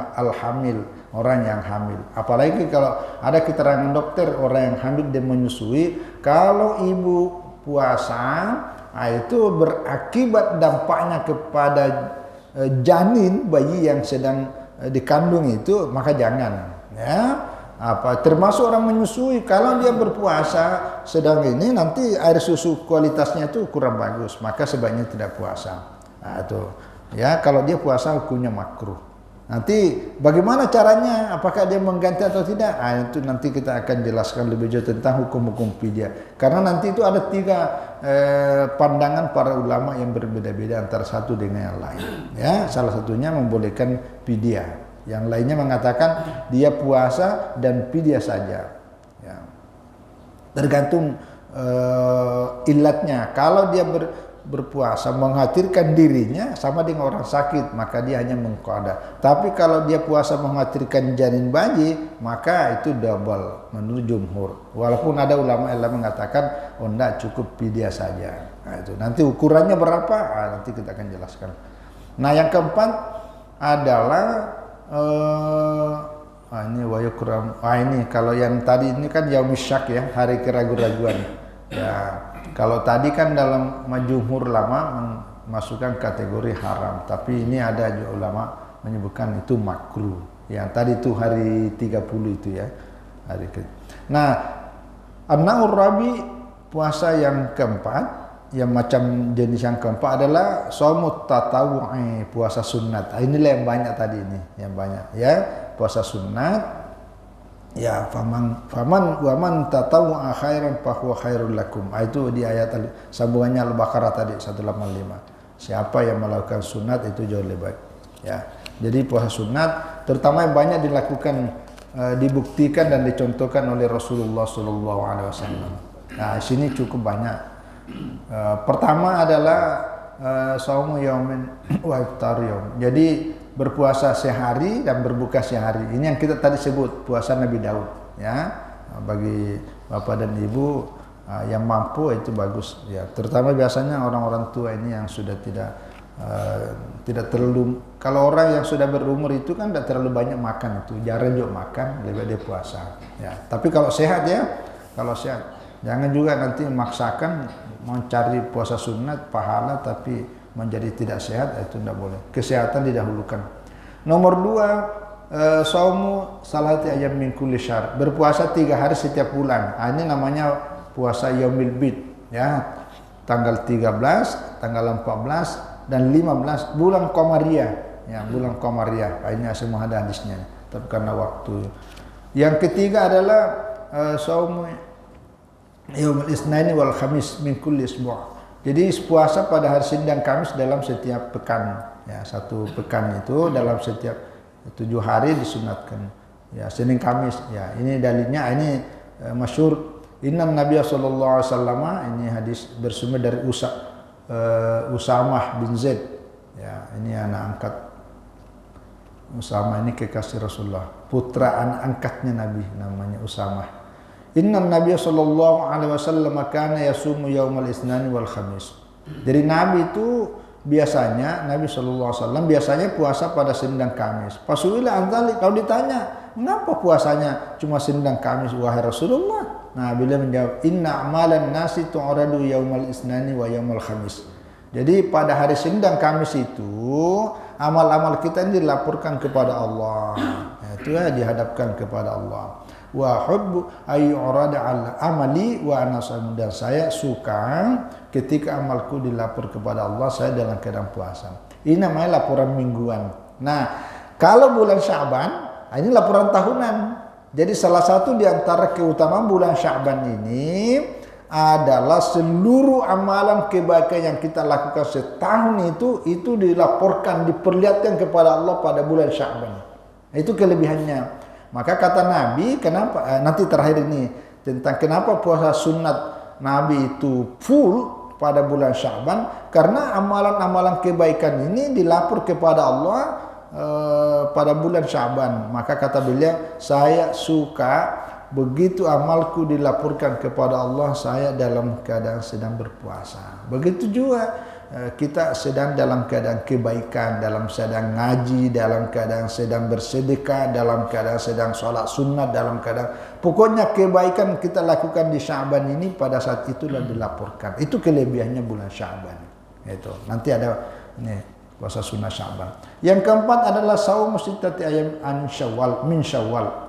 orang yang hamil. Apalagi kalau ada keterangan dokter orang yang hamil dan menyusui, kalau ibu puasa, nah itu berakibat dampaknya kepada janin bayi yang sedang dikandung itu, maka jangan. Ya, termasuk orang menyusui, kalau dia berpuasa sedang ini nanti air susu kualitasnya itu kurang bagus, maka sebaiknya tidak puasa. Nah, itu ya, kalau dia puasa hukumnya makruh. Nanti bagaimana caranya, apakah dia mengganti atau tidak, nah, itu nanti kita akan jelaskan lebih jauh tentang hukum-hukum fidyah, karena nanti itu ada 3 pandangan para ulama yang berbeda-beda antara satu dengan yang lain. Ya, salah satunya membolehkan fidyah, yang lainnya mengatakan dia puasa dan fidyah saja. Ya. Tergantung ilatnya. Kalau dia berpuasa mengkhawatirkan dirinya sama dengan orang sakit, maka dia hanya mengqada. Tapi kalau dia puasa mengkhawatirkan janin bayi, maka itu double menurut jumhur. Walaupun ada ulama yang mengatakan oh enggak, cukup fidyah saja. Nah, itu nanti ukurannya berapa? Nah, nanti kita akan jelaskan. Nah, yang keempat adalah ini kalau yang tadi ini kan yaumis syak ya, hari keraguan-raguan. Ya, kalau tadi kan dalam jumhur ulama memasukkan kategori haram, tapi ini ada juga ulama menyebutkan itu makruh. Yang tadi itu hari 30 itu ya. Nah, an-naur rabi, puasa yang keempat, yang macam jenis yang keempat adalah shaumut tatawu'i, puasa sunat. Inilah yang banyak tadi ini, yang banyak ya, puasa sunat. Ya, faman wa man tatawwa khairan fa huwa khairul lakum. Itu di ayat sambungannya Al-Baqarah tadi 185. Siapa yang melakukan sunat itu jauh lebih baik. Ya. Jadi puasa sunat terutama yang banyak dilakukan, dibuktikan dan dicontohkan oleh Rasulullah sallallahu alaihi wasallam. Nah, sini cukup banyak. Pertama adalah shaumu yaumin wa iftaru yaum. Jadi berpuasa sehari dan berbuka sehari. Ini yang kita tadi sebut puasa Nabi Daud ya. Bagi bapak dan ibu yang mampu itu bagus ya. Terutama biasanya orang-orang tua ini yang sudah tidak terlalu, kalau orang yang sudah berumur itu kan tidak terlalu banyak makan, itu jarang juga makan, lebih dia puasa ya. Tapi kalau sehat ya, kalau sehat jangan juga nanti memaksakan mau cari puasa sunat pahala tapi menjadi tidak sehat, itu tidak boleh. Kesehatan didahulukan. Nomor 2, saumu salati ayam min kulli syahr, berpuasa 3 hari setiap bulan. Ini namanya puasa yaumil bid ya, tanggal 13, tanggal 14 dan 15 bulan Qamariyah ya, bulan Qamariyah. Ini semua ada hadisnya, tapi karena waktu. Yang ketiga adalah saumu yaumil isnaini wal khamis min kulli isbu'. Jadi puasa pada hari Senin dan Kamis dalam setiap pekan ya, 1 pekan itu dalam setiap 7 hari disunatkan ya, Senin Kamis ya. Ini dalilnya, ini masyhur, inna Nabiya sallallahu alaihi wasallam, ini hadis bersumber dari Usamah bin Zaid ya, ini anak angkat Usamah, ini kekasih Rasulullah, putra anak angkatnya Nabi, namanya Usamah. Inna Nabiya sallallahu alaihi wasallam kana yasumu yaumal isnani wal khamis. Jadi Nabi itu biasanya, Nabi sallallahu alaihi wasallam biasanya puasa pada Senin dan Kamis. Fasuila antali, kalau ditanya, mengapa puasanya cuma Senin dan Kamis wahai Rasulullah? Nah, beliau menjawab, inna amalan nasi tu'radu yaumal isnani wa yaumal khamis. Jadi pada hari Senin dan Kamis itu amal-amal kita ini dilaporkan kepada Allah. Itu ya, dihadapkan kepada Allah. Wa hubbu ayyurada ala amali wa ana shaim, dan saya suka ketika amalku dilapor kepada Allah saya dalam keadaan puasa. Ini namanya laporan mingguan. Nah, kalau bulan Sya'ban Nah, ini laporan tahunan. Jadi salah satu di antara keutamaan bulan Sya'ban ini adalah seluruh amalan kebaikan yang kita lakukan setahun itu dilaporkan, diperlihatkan kepada Allah pada bulan Sya'ban. Itu kelebihannya. Maka kata Nabi, kenapa nanti terakhir ini tentang kenapa puasa sunat Nabi itu full pada bulan Sya'ban, karena amalan-amalan kebaikan ini dilapor kepada Allah pada bulan Sya'ban. Maka kata beliau, saya suka begitu amalku dilaporkan kepada Allah, saya dalam keadaan sedang berpuasa. Begitu juga kita sedang dalam keadaan kebaikan, dalam sedang ngaji, dalam keadaan sedang bersedekah, dalam keadaan sedang sholat sunat, dalam keadaan pokoknya kebaikan kita lakukan di Sya'ban ini pada saat itulah dilaporkan. Itu kelebihannya bulan Sya'ban. Itu nanti ada nih puasa sunnah Sya'ban. Yang keempat adalah saum sittati ayyam min Syawal.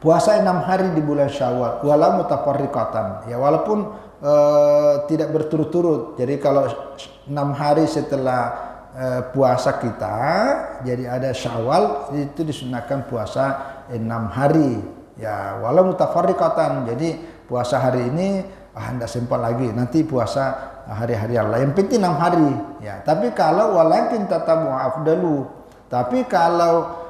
Puasa 6 hari di bulan Syawal, walau mutafarriqatan. Ya walaupun tidak berturut-turut. Jadi kalau 6 hari setelah puasa kita, jadi ada Syawal, itu disunahkan puasa 6 hari. Ya walau mutafarriqatan. Jadi puasa hari ini hendak sempat lagi, nanti puasa hari-hari yang lain. Yang penting 6 hari. Ya, tapi kalau walakin tatamu afdalu. Tapi kalau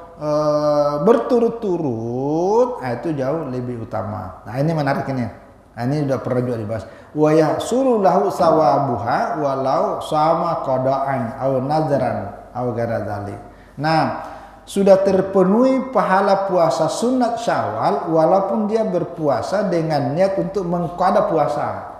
berturut-turut, itu jauh lebih utama. Nah, ini menarik ini. Nah, ini sudah pernah juga dibahas. Wa yahsulu lahu sawabuha walau sama qada'an aw nadzaran aw ghaira dzalik. Nah, sudah terpenuhi pahala puasa sunat Syawal walaupun dia berpuasa dengan niat untuk mengqada puasa.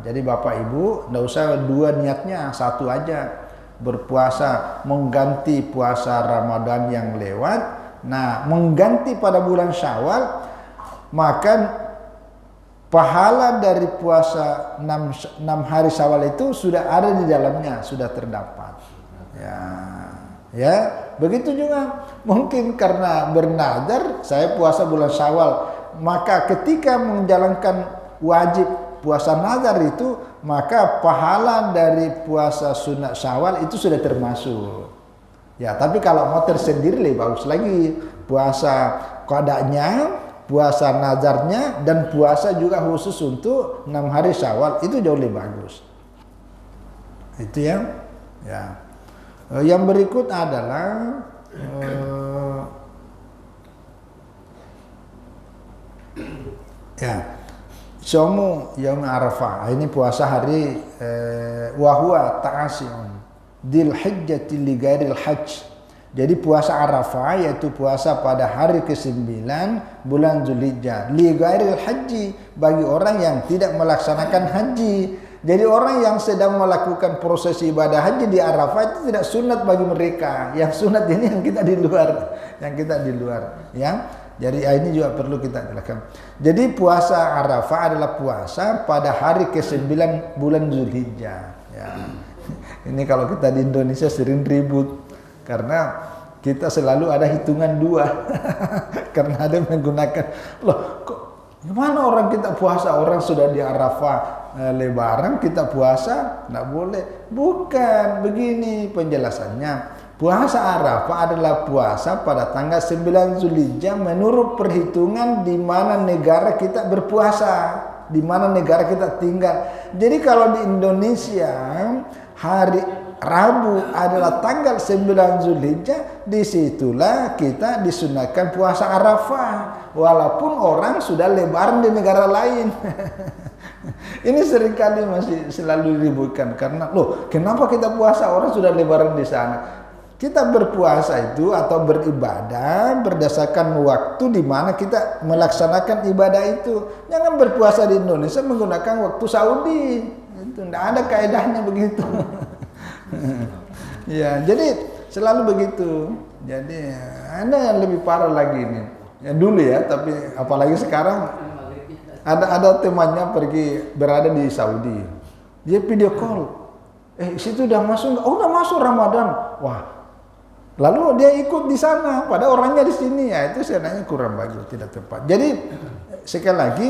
Jadi Bapak Ibu tidak usah dua niatnya, satu aja. Berpuasa mengganti puasa Ramadan yang lewat. Nah, mengganti pada bulan Syawal, maka pahala dari puasa 6 hari Syawal itu sudah ada di dalamnya, sudah terdapat. Ya, begitu juga mungkin karena bernazar saya puasa bulan Syawal, maka ketika menjalankan wajib puasa nazar itu, maka pahala dari puasa sunat Syawal itu sudah termasuk. Ya, tapi kalau mau tersendiri lebih bagus lagi. Puasa qadanya, puasa nazarnya, dan puasa juga khusus untuk 6 hari Syawal itu jauh lebih bagus. Itu ya. Yang berikut adalah Saumu yaum Arafah. Ini puasa hari wahwa ta'asiun dil hijjati li ghairil hajj. Jadi puasa Arafah yaitu puasa pada hari ke-9 bulan Zulhijjah li ghairil haji, bagi orang yang tidak melaksanakan haji. Jadi orang yang sedang melakukan proses ibadah haji di Arafah itu tidak sunat bagi mereka. Yang sunat ini yang kita di luar, Jadi ini juga perlu kita jelaskan. Jadi puasa Arafah adalah puasa pada hari ke-9 bulan Zulhijjah. Ya. Ini kalau kita di Indonesia sering ribut karena kita selalu ada hitungan 2. Karena ada menggunakan, loh kok gimana orang kita puasa, orang sudah di Arafah lebaran kita puasa, enggak boleh. Bukan, begini penjelasannya. Puasa Arafah adalah puasa pada tanggal 9 Zulhijjah menurut perhitungan di mana negara kita berpuasa, di mana negara kita tinggal. Jadi kalau di Indonesia hari Rabu adalah tanggal 9 Zulhijjah, disitulah kita disunahkan puasa Arafah, walaupun orang sudah lebaran di negara lain. Ini seringkali masih selalu diributkan karena loh, kenapa kita puasa orang sudah lebaran di sana? Kita berpuasa itu atau beribadah berdasarkan waktu di mana kita melaksanakan ibadah itu. Jangan berpuasa di Indonesia menggunakan waktu Saudi. Itu tidak ada kaedahnya begitu. Ya, jadi selalu begitu. Jadi ada yang lebih parah lagi ini. Ya dulu ya, tapi apalagi sekarang ada temannya pergi berada di Saudi. Dia video call. Situ udah masuk? Oh, udah masuk Ramadan. Wah. Lalu dia ikut di sana, pada orangnya di sini, ya itu sebenarnya kurang bagus, tidak tepat. Jadi sekali lagi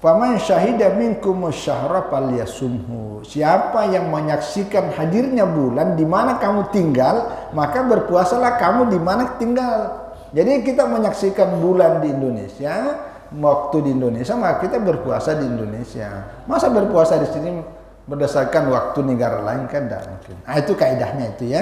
Faman syahida minkum syahra falyasumhu. Siapa yang menyaksikan hadirnya bulan di mana kamu tinggal, maka berpuasalah kamu di mana tinggal. Jadi kita menyaksikan bulan di Indonesia, waktu di Indonesia, maka kita berpuasa di Indonesia. Masa berpuasa di sini berdasarkan waktu negara lain kan tidak mungkin. Nah, itu kaidahnya itu ya.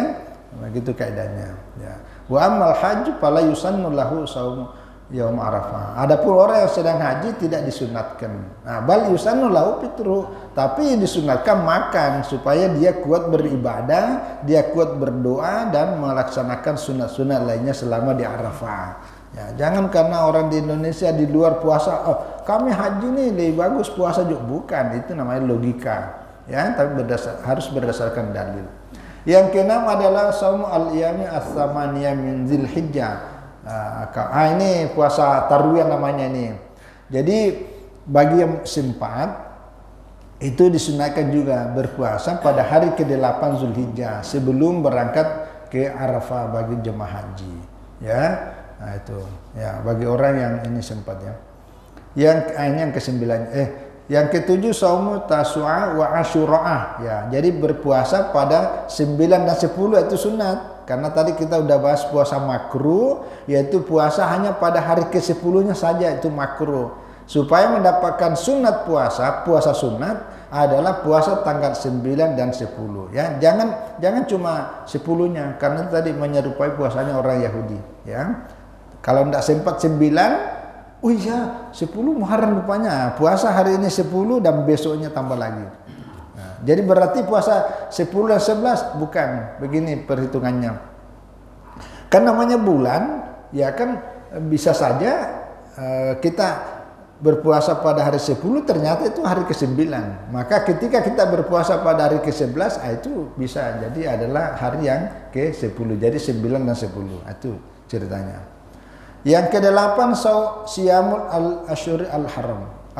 Begitu kaidahnya. Ya. Wa amal haji fala yusannu lahu shaum yaum Arafah. Adapun orang yang sedang haji tidak disunatkan. Nah, bal yusannu lahu fitru, tapi disunatkan makan supaya dia kuat beribadah, dia kuat berdoa dan melaksanakan sunat-sunat lainnya selama di Arafah. Ya, jangan karena orang di Indonesia di luar puasa, oh, kami haji nih lebih bagus puasa juga, bukan. Itu namanya logika. Ya, tapi harus berdasarkan dalil. Yang keenam adalah shaum al-ayami ats-tsamaniyah min Dzulhijjah. Ini puasa tarwiyah namanya ini. Jadi bagi yang sempat itu disunahkan juga berpuasa pada hari ke-8 Zulhijjah sebelum berangkat ke Arafah bagi jemaah haji. Ya, nah itu. Ya, bagi orang yang ini sempat ya. Yang ke-9 yang ke-7 saumu tasu'a wa asyura'ah. Ya, jadi berpuasa pada 9 dan 10 itu sunat. Karena tadi kita udah bahas puasa makruh, yaitu puasa hanya pada hari ke-10-nya saja itu makruh. Supaya mendapatkan sunat puasa sunat adalah puasa tanggal 9 dan 10 ya. Jangan cuma 10-nya karena tadi menyerupai puasanya orang Yahudi ya. Kalau tidak sempat 9, oh iya 10 Muharram rupanya. Puasa hari ini 10 dan besoknya tambah lagi. Jadi berarti puasa 10 dan 11 bukan begini perhitungannya. Kan namanya bulan, ya kan bisa saja kita berpuasa pada hari 10 ternyata itu hari ke-9. Maka ketika kita berpuasa pada hari ke-11 itu bisa jadi adalah hari yang ke-10. Jadi 9 dan 10 itu ceritanya. Yang ke-8 siyamul al-asyhur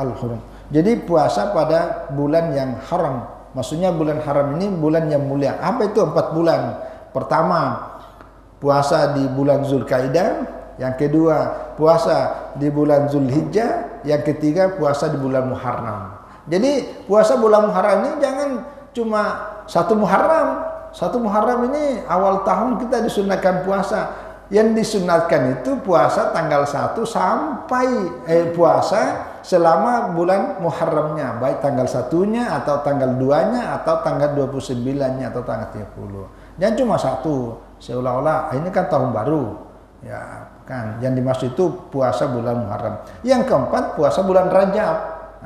al-hurum. Jadi puasa pada bulan yang haram. Maksudnya bulan haram ini bulan yang mulia. Apa itu 4 bulan? Pertama, puasa di bulan Zulkaidah. Yang kedua, puasa di bulan Zulhijjah. Yang ketiga, puasa di bulan Muharram. Jadi puasa bulan Muharram ini jangan cuma 1 Muharram. 1 Muharram ini awal tahun kita disunatkan puasa. Yang disunatkan itu puasa tanggal 1 sampai puasa selama bulan Muharramnya, baik tanggal 1-nya atau tanggal 2-nya atau tanggal 29-nya atau tanggal 30. Jangan cuma 1, seolah-olah ini kan tahun baru. Ya, kan. Yang dimaksud itu puasa bulan Muharram. Yang keempat puasa bulan Rajab.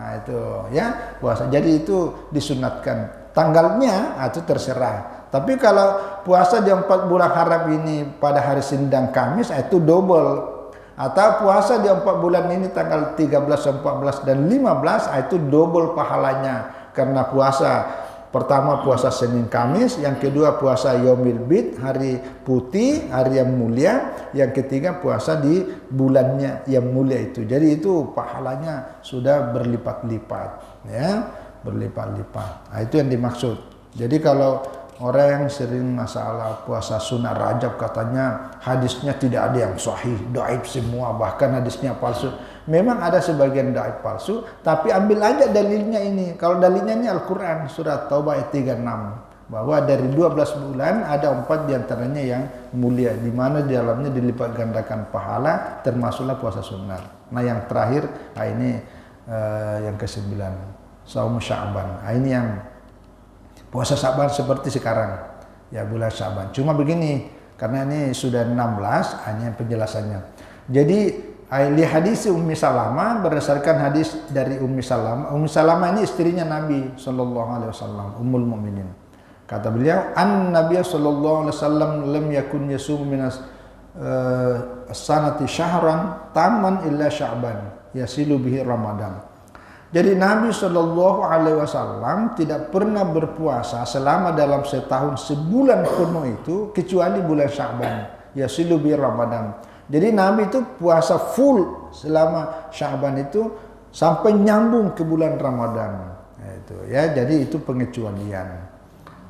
Nah, itu ya, puasa. Jadi itu disunatkan. Tanggalnya itu terserah. Tapi kalau puasa di 4 bulan haram ini pada hari Senin dan Kamis itu double. Atau puasa di 4 bulan ini tanggal 13, 14 dan 15 itu double pahalanya. Karena puasa pertama puasa Senin Kamis, yang kedua puasa Yaumil Bid, hari putih, hari yang mulia, yang ketiga puasa di bulannya yang mulia itu. Jadi itu pahalanya sudah berlipat-lipat ya, berlipat-lipat. Nah, itu yang dimaksud. Jadi kalau orang yang sering masalah puasa sunnah Rajab katanya hadisnya tidak ada yang sahih, dhaif semua, bahkan hadisnya palsu. Memang ada sebagian dhaif palsu, tapi ambil aja dalilnya ini. Kalau dalilnya ini Al-Quran surat Taubah ayat 36 bahwa dari 12 bulan ada 4 diantaranya yang mulia, di mana di dalamnya dilipat gandakan pahala, termasuklah puasa sunnah. Nah yang terakhir, ini yang ke-9, Shaum Sya'ban. Ini yang puasa Sya'ban seperti sekarang, ya bulan Sya'ban. Cuma begini, karena ini sudah 16, hanya penjelasannya. Jadi li hadis Ummi Salamah, berdasarkan hadis dari Ummi Salamah. Ummi Salamah ini istrinya Nabi sallallahu alaihi wasallam, Ummul Mukminin. Kata beliau, "An Nabiy sallallahu alaihi wasallam lam yakun yasum minas sanati syahran taman illa Sya'ban yasilu bihi Ramadan." Jadi Nabi Shallallahu Alaihi Wasallam tidak pernah berpuasa selama dalam setahun sebulan penuh itu kecuali bulan Sya'ban, yasilu bi Ramadan. Jadi Nabi itu puasa full selama Sya'ban itu sampai nyambung ke bulan Ramadan. Itu ya, jadi itu pengecualian.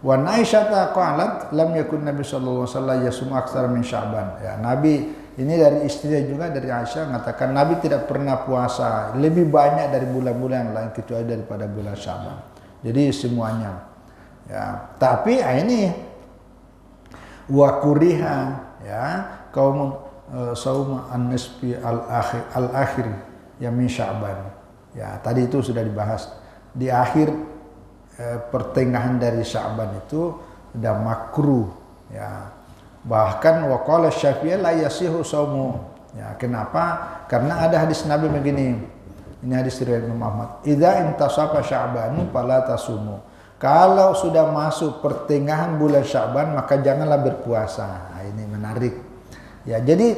Wa Aisyah qalat lam yakun Nabi sallallahu alaihi wasallam yasum aktsara min Sya'ban. Ya, Nabi ini dari istrinya juga, dari Aisyah mengatakan Nabi tidak pernah puasa lebih banyak dari bulan-bulan yang lain kecuali daripada bulan Sya'ban. Jadi semuanya. Ya, tapi ini wa kuriha, ya, kaum saum an-nisfi al-akhir ya min Sya'ban. Ya, tadi itu sudah dibahas. Di akhir pertengahan dari Sya'ban itu sudah makruh, ya. Bahkan waqala Syafi'i la yasihu saumu. Ya, kenapa? Karena ada hadis Nabi begini. Ini hadis riwayat Imam Ahmad. Idza intasafa Sya'banu fala tasumu. Kalau sudah masuk pertengahan bulan Sya'ban maka janganlah berpuasa. Nah, ini menarik. Ya, jadi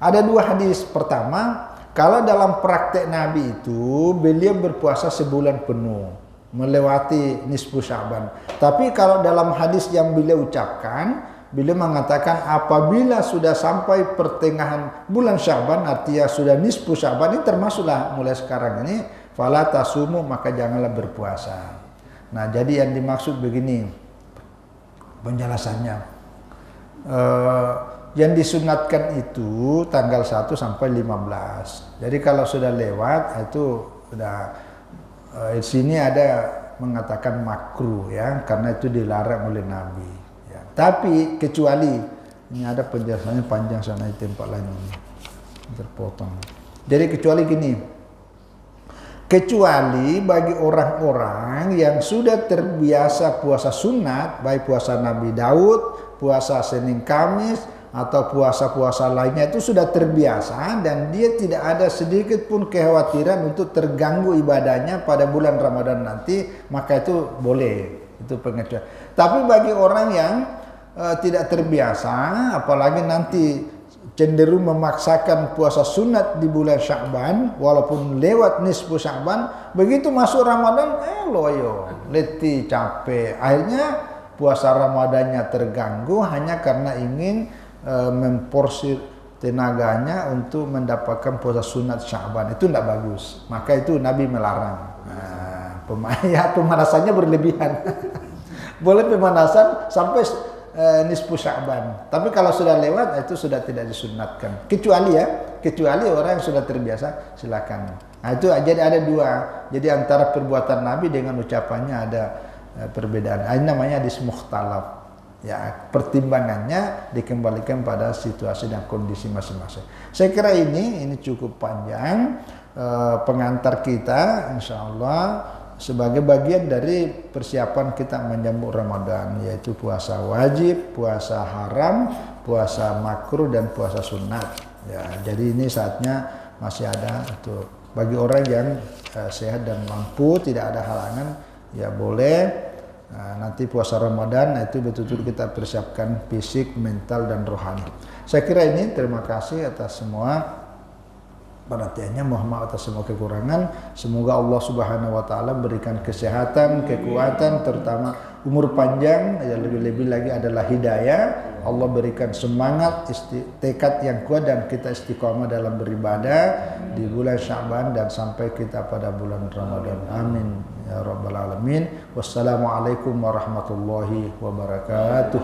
ada dua hadis. Pertama, kalau dalam praktek Nabi itu beliau berpuasa sebulan penuh, melewati nisfu Sya'ban. Tapi kalau dalam hadis yang beliau ucapkan, beliau mengatakan apabila sudah sampai pertengahan bulan Sya'ban, artinya sudah nisfu Sya'ban, ini termasuklah mulai sekarang ini, fala tasumu, maka janganlah berpuasa. Nah, jadi yang dimaksud begini penjelasannya. Yang disunatkan itu tanggal 1 sampai 15. Jadi kalau sudah lewat itu sudah di sini ada mengatakan makruh, ya, karena itu dilarang oleh Nabi. Tapi kecuali, ini ada penjelasannya panjang sana di tempat lain ini, terpotong. Jadi kecuali gini, kecuali bagi orang-orang yang sudah terbiasa puasa sunat, baik puasa Nabi Daud, puasa Senin Kamis, atau puasa-puasa lainnya itu sudah terbiasa dan dia tidak ada sedikit pun kekhawatiran untuk terganggu ibadahnya pada bulan Ramadan nanti, maka itu boleh, itu pengecualian. Tapi bagi orang yang tidak terbiasa, apalagi nanti cenderung memaksakan puasa sunat di bulan Sya'ban walaupun lewat nisfu Sya'ban, begitu masuk Ramadan loyo, letih, capek, akhirnya puasa Ramadannya terganggu hanya karena ingin memporsir tenaganya untuk mendapatkan puasa sunat Sya'ban. Itu tidak bagus, maka itu Nabi melarang. Pemanasannya berlebihan. Boleh pemanasan sampai nisfu Sya'ban. Tapi kalau sudah lewat itu sudah tidak disunatkan. Kecuali orang yang sudah terbiasa, silakan. Nah, itu jadi ada dua. Jadi antara perbuatan Nabi dengan ucapannya ada perbedaan. Ini namanya hadis mukhtalaf. Ya, pertimbangannya dikembalikan pada situasi dan kondisi masing-masing. Saya kira ini cukup panjang pengantar kita, insyaallah, sebagai bagian dari persiapan kita menyambut Ramadan, yaitu puasa wajib, puasa haram, puasa makruh, dan puasa sunat. Ya, jadi ini saatnya masih ada untuk bagi orang yang sehat dan mampu, tidak ada halangan, ya boleh. Nanti puasa Ramadan itu betul-betul kita persiapkan fisik, mental, dan rohani. Saya kira ini, terima kasih atas semua perhatiannya, mohon maaf atas semua kekurangan. Semoga Allah Subhanahu wa taala berikan kesehatan, kekuatan, terutama umur panjang, ya lebih-lebih lagi adalah hidayah. Allah berikan semangat, tekad yang kuat, dan kita istiqomah dalam beribadah di bulan Sya'ban dan sampai kita pada bulan Ramadan. Amin ya rabbal alamin. Wassalamualaikum warahmatullahi wabarakatuh.